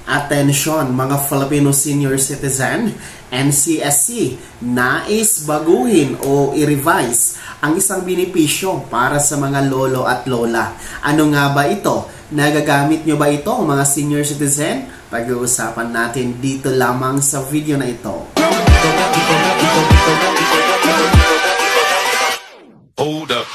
Atensyon mga Filipino senior citizen, NCSC nais baguhin o i-revise ang isang benepisyo para sa mga lolo at lola. Ano nga ba ito? Nagagamit nyo ba ito mga senior citizen? Pag-uusapan natin dito lamang sa video na ito. Hold up.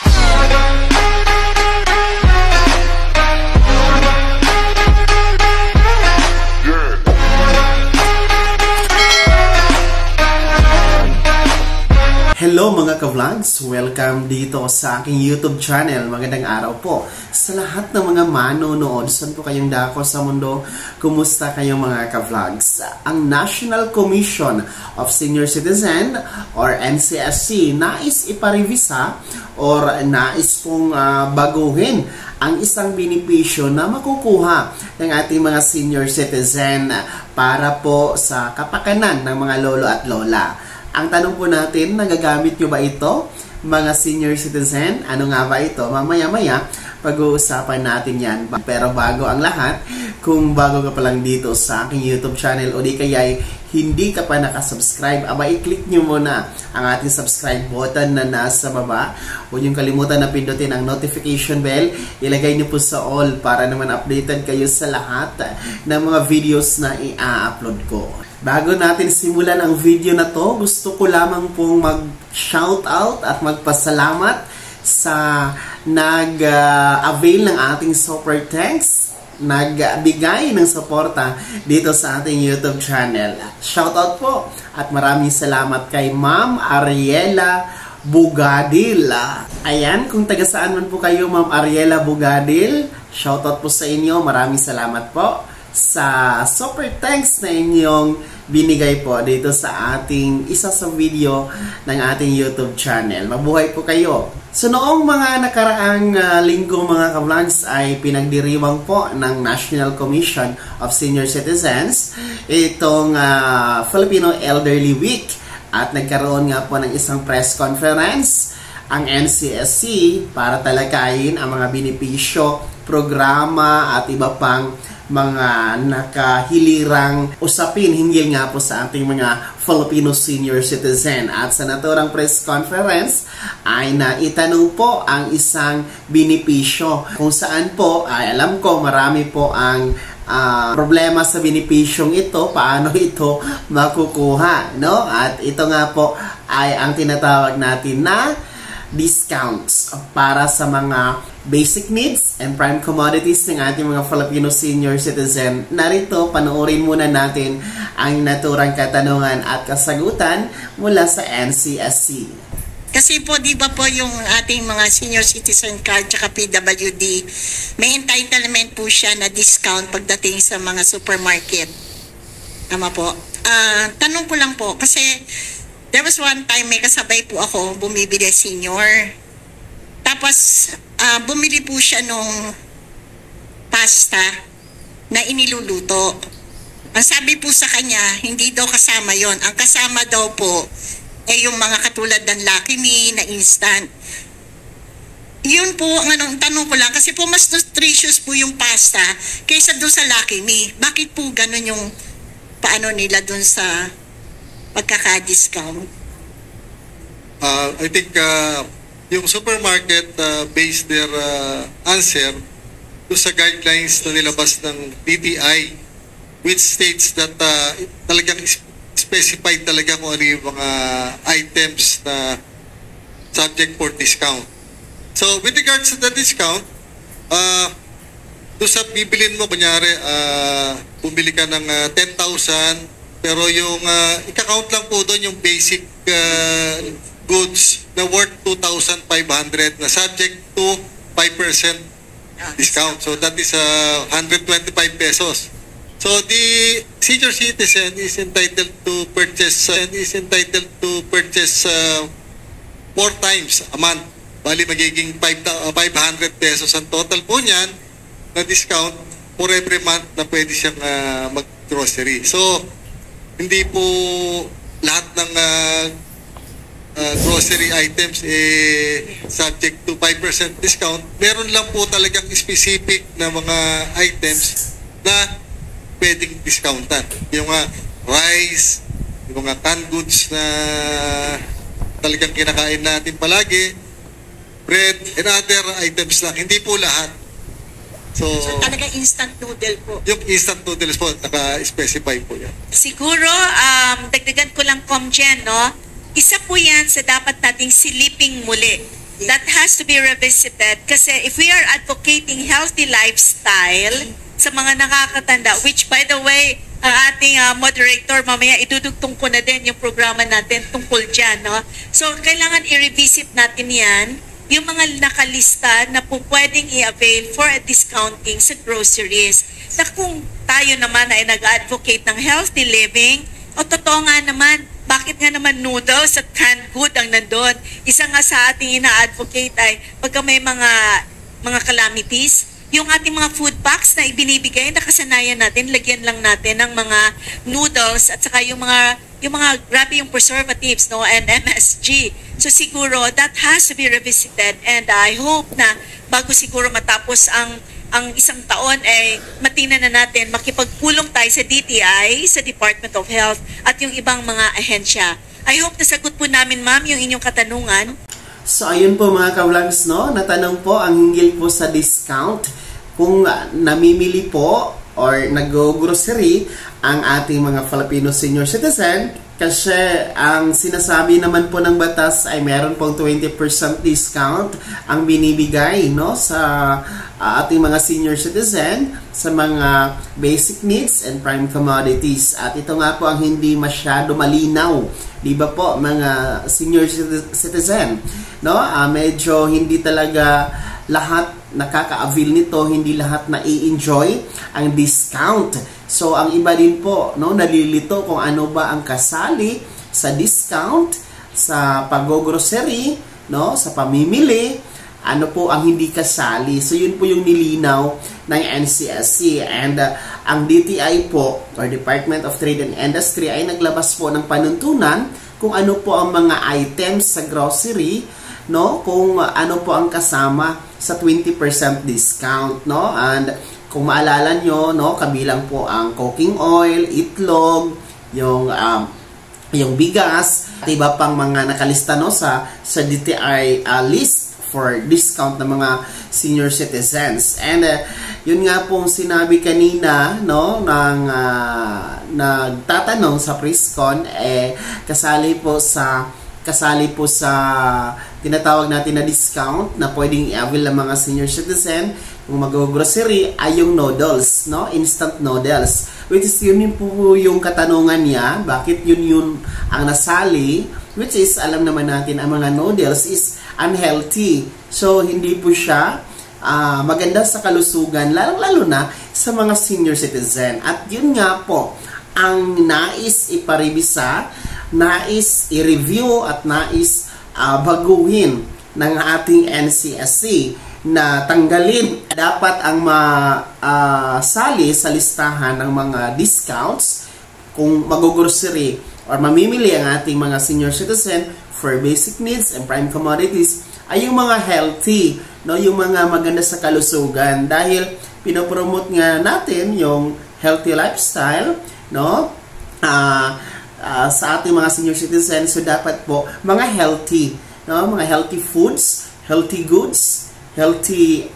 Hello mga ka-vlogs! Welcome dito sa aking YouTube channel. Magandang araw po sa lahat ng mga manonood. Saan po kayong dako sa mundo? Kumusta kayong mga ka-vlogs? Ang National Commission of Senior Citizen or NCSC nais iparevisa or nais pong baguhin ang isang benepisyo na makukuha ng ating mga senior citizen para po sa kapakanan ng mga lolo at lola. Ang tanong po natin, nagagamit nyo ba ito? Mga senior citizen, ano nga ba ito? Mamaya-maya, pag-uusapan natin yan. Pero bago ang lahat, kung bago ka pa lang dito sa aking YouTube channel o di kaya hindi ka pa nakasubscribe, i-click nyo muna ang ating subscribe button na nasa baba. Huwag nyo kalimutan na pindutin ang notification bell. Ilagay nyo po sa all para naman updated kayo sa lahat ng mga videos na i-upload ko. Bago natin simulan ang video na to, gusto ko lamang pong mag-shoutout at magpasalamat sa nag-avail ng ating super thanks, nagbigay ng suporta dito sa ating YouTube channel. Shoutout po at maraming salamat kay Ma'am Ariela Bugadil. Ayan, kung taga saan man po kayo, Ma'am Ariela Bugadil, shoutout po sa inyo. Maraming salamat po sa super thanks na inyong binigay po dito sa ating isa sa video ng ating YouTube channel. Mabuhay po kayo! So noong mga nakaraang linggo mga ka-vlogs ay pinagdiriwang po ng National Commission of Senior Citizens itong Filipino Elderly Week at nagkaroon nga po ng isang press conference ang NCSC para talakayin ang mga benepisyo, programa at iba pang mga nakahilirang usapin hinggil nga po sa ating mga Filipino senior citizen. At sa naturang press conference ay naitanong po ang isang benepisyo kung saan po ay alam ko marami po ang problema sa benepisyong ito, paano ito makukuha, no? At ito nga po ay ang tinatawag natin na discounts para sa mga basic needs and prime commodities ng ating mga Filipino senior citizen. Narito, panoorin muna natin ang naturang katanungan at kasagutan mula sa NCSC. Kasi po, di ba po yung ating mga senior citizen card tsaka PWD, may entitlement po siya na discount pagdating sa mga supermarket. Tama po. Tanong ko lang po, kasi there was one time may kasabay po ako bumibili senior. Tapos bumili po siya nung pasta na iniluluto. Ang sabi po sa kanya, hindi daw kasama yon. Ang kasama daw po ay yung mga katulad ng Lucky Me na instant. Yun po ang tanong ko lang, kasi po mas nutritious po yung pasta kaysa doon sa Lucky Me. Bakit po ganun yung paano nila doon sa pagkaka-discount? I think yung supermarket based their answer to sa guidelines na nilabas ng DTI, which states that talagang specified talaga kung ano yung mga items na subject for discount. So with regards to the discount, doon sa bibilin mo, kunyari bumili ka ng 10,000, pero yung ika-count lang po doon yung basic goods na worth 2,500 na subject to 5% discount. So that is 125 pesos. So the senior citizen is entitled to purchase 4 times a month. Bali magiging 500 pesos ang total po niyan na discount for every month na pwede siyang mag-grocery. So hindi po lahat ng grocery items subject to 5% discount. Meron lang po talagang specific na mga items na pwedeng discountan. Yung rice, yung mga canned goods na talagang kinakain natin palagi, bread and other items lang, hindi po lahat. So talaga instant noodle po. Yung instant noodles po, naka-specify po yan. Siguro, dagdagan ko lang, Comjen, no? Isa po yan sa dapat nating siliping muli. That has to be revisited kasi if we are advocating healthy lifestyle sa mga nakakatanda, which by the way, ang ating moderator, mamaya idudugtong ko na din yung programa natin tungkol dyan, no? So, kailangan i-revisit natin yan, yung mga nakalista na po pwedeng i-avail for a discounting sa groceries. Na kung tayo naman ay nag-advocate ng healthy living, o totoo nga naman, bakit nga naman noodles at canned good ang nandun? Isa nga sa ating ina-advocate ay pagka may mga calamities, yung ating mga food packs na ibinibigay, nakasanayan natin, lagyan lang natin ng mga noodles at saka yung mga grabe yung preservatives, no, and MSG. So siguro that has to be revisited, and I hope na bago siguro matapos ang isang taon ay matingnan na natin, makipagpulong tayo sa DTI, sa Department of Health at yung ibang mga ahensya. I hope nasagot po namin, ma'am, yung inyong katanungan. So ayun po mga ka-vlogs, no? Natanong po ang hinggil po sa discount kung namimili po or nag-grocery ang ating mga Filipino senior citizen, kasi ang sinasabi naman po ng batas ay meron pong 20% discount ang binibigay, no, sa ating mga senior citizen sa mga basic needs and prime commodities. At ito nga po ang hindi masyado malinaw, di ba po mga senior citizen, no? Medyo hindi talaga lahat nakaka-avail nito, hindi lahat na i-enjoy ang discount. So ang iba din po, no, nalilito kung ano ba ang kasali sa discount sa pag-grocery, no, sa pamimili, ano po ang hindi kasali. So yun po yung nilinaw ng NCSC, and ang DTI po, or Department of Trade and Industry, ay naglabas po ng panuntunan kung ano po ang mga items sa grocery, no, kung ano po ang kasama sa 20% discount, no. And kung maalala nyo, no, kabilang po ang cooking oil, itlog, yung bigas, at iba pang mga nakalista, no, sa DTI list for discount ng mga senior citizens. And yun nga pong sinabi kanina, no, ng nagtatanong sa Priscon, kasali po sa tinatawag natin na discount na pwedeng i-avail ng mga senior citizen kung mag-grocery ay yung noodles, no? Instant noodles. Which is yun po yung katanungan niya, bakit yun ang nasali, which is alam naman natin ang mga noodles is unhealthy. So hindi po siya maganda sa kalusugan, lalo na sa mga senior citizen. At yun nga po ang nais iparibisa, nais i-review at nais baguhin ng ating NCSC na tanggalin dapat ang masali sa listahan ng mga discounts kung mag-grocery or mamimili ang ating mga senior citizen for basic needs and prime commodities ay yung mga healthy, no, yung mga maganda sa kalusugan, dahil pinopromote nga natin yung healthy lifestyle, no, sa ating mga senior citizens. So dapat po mga healthy, no, mga healthy foods, healthy goods, healthy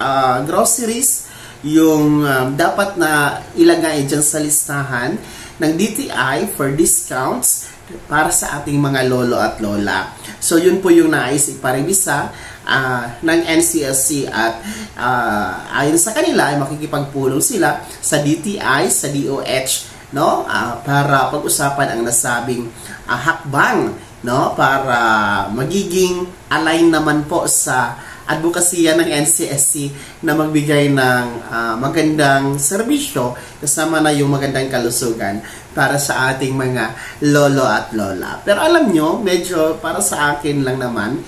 groceries yung dapat na ilagay dyan sa listahan ng DTI for discounts para sa ating mga lolo at lola. So yun po yung nais iparibisa ng NCSC, at ayon sa kanila ay makikipagpulong sila sa DTI, sa DOH, no, para pag-usapan ang nasabing hakbang, no, para magiging align naman po sa advokasya ng NCSC na magbigay ng magandang serbisyo kasama na yung magandang kalusugan para sa ating mga lolo at lola. Pero alam nyo, medyo para sa akin lang naman,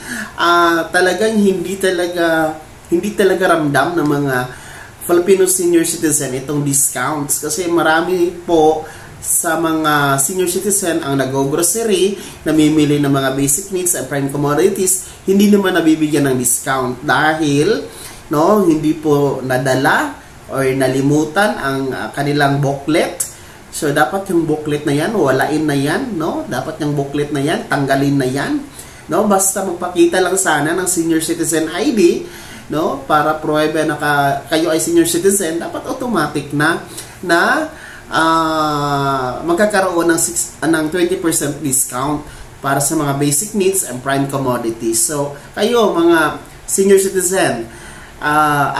talagang hindi talaga ramdam ng mga Filipino senior citizen itong discounts, kasi marami po sa mga senior citizen ang nag-grocery, namimili ng mga basic needs and prime commodities, hindi naman nabibigyan ng discount dahil, no, hindi po nadala or nalimutan ang kanilang booklet So, dapat yung booklet na yan, walain na yan, no? Dapat yung booklet na yan, tanggalin na yan, no? Basta magpakita lang sana ng senior citizen ID, no? Para pruweba na kayo ay senior citizen, dapat automatic na magkakaroon ng 20% discount para sa mga basic needs and prime commodities. So, kayo, mga senior citizen,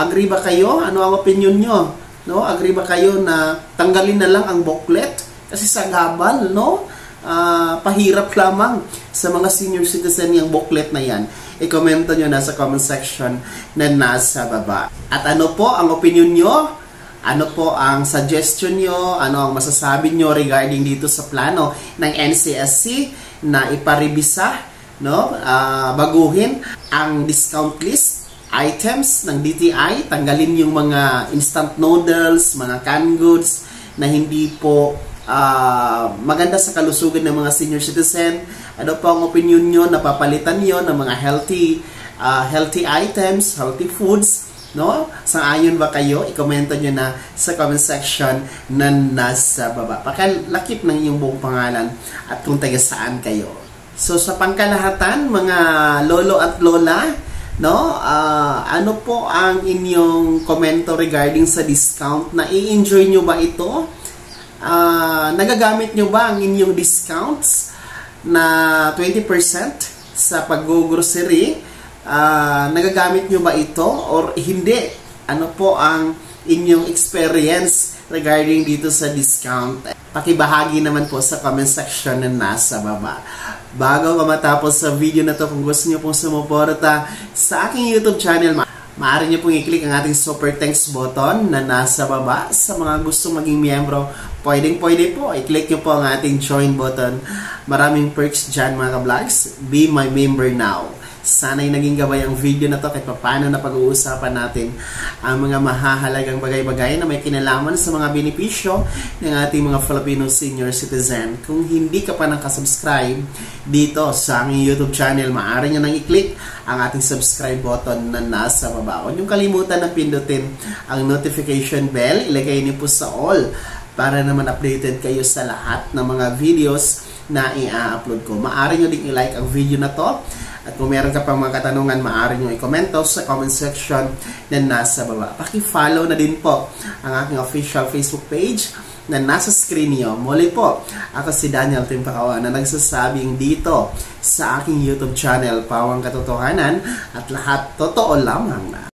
agree ba kayo? Ano ang opinion nyo? No, agree ba kayo na tanggalin na lang ang booklet? Kasi sa gabal, no? Pahirap lamang sa mga senior citizen yung booklet na yan. I-komento nyo na sa comment section na nasa baba. At ano po ang opinion nyo? Ano po ang suggestion nyo? Ano ang masasabi nyo regarding dito sa plano ng NCSC na iparibisa, no? Baguhin ang discount list items ng DTI, tanggalin yung mga instant noodles, mga canned goods na hindi po maganda sa kalusugan ng mga senior citizen. Ano po ang opinion nyo? Napapalitan nyo ng mga healthy items, healthy foods, no? Sang-ayon ba kayo? I-komento nyo na sa comment section na nasa baba. Pakilakip ng iyong buong pangalan at kung taga saan kayo. So sa pangkalahatan, mga lolo at lola, no? Ano po ang inyong komento regarding sa discount? Na-i-enjoy nyo ba ito? Nagagamit nyo ba ang inyong discounts na 20% sa pag-grocery? Nagagamit nyo ba ito or hindi? Ano po ang inyong experience regarding dito sa discount? Pakibahagi naman po sa comment section na nasa baba. Bago matapos sa video na to, kung gusto nyo pong sumuporta sa aking YouTube channel, maaari nyo pong i-click ang ating super thanks button na nasa baba. Sa mga gustong maging miyembro, pwede po. I-click nyo po ang ating join button. Maraming perks dyan mga ka-vlogs. Be my member now. Sana'y naging gabay ang video na to kahit paano na pag-uusapan natin ang mga mahahalagang bagay-bagay na may kinalaman sa mga benepisyo ng ating mga Filipino senior citizen. Kung hindi ka pa nakasubscribe dito sa aming YouTube channel, maaari nyo nang i-click ang ating subscribe button na nasa baba. Huwag niyong kalimutan na pindutin ang notification bell. Ilagay niyo po sa all para naman updated kayo sa lahat ng mga videos na i-upload ko. Maaari nyo din i-like ang video na to. At kung meron ka pang mga katanungan, maaari nyo i-komento sa comment section na nasa baba. Paki-follow na din po ang aking official Facebook page na nasa screen nyo. Muli po, ako si Daniel Timpakawa na nagsasabing dito sa aking YouTube channel, Pawang Katotohanan, at lahat totoo lamang.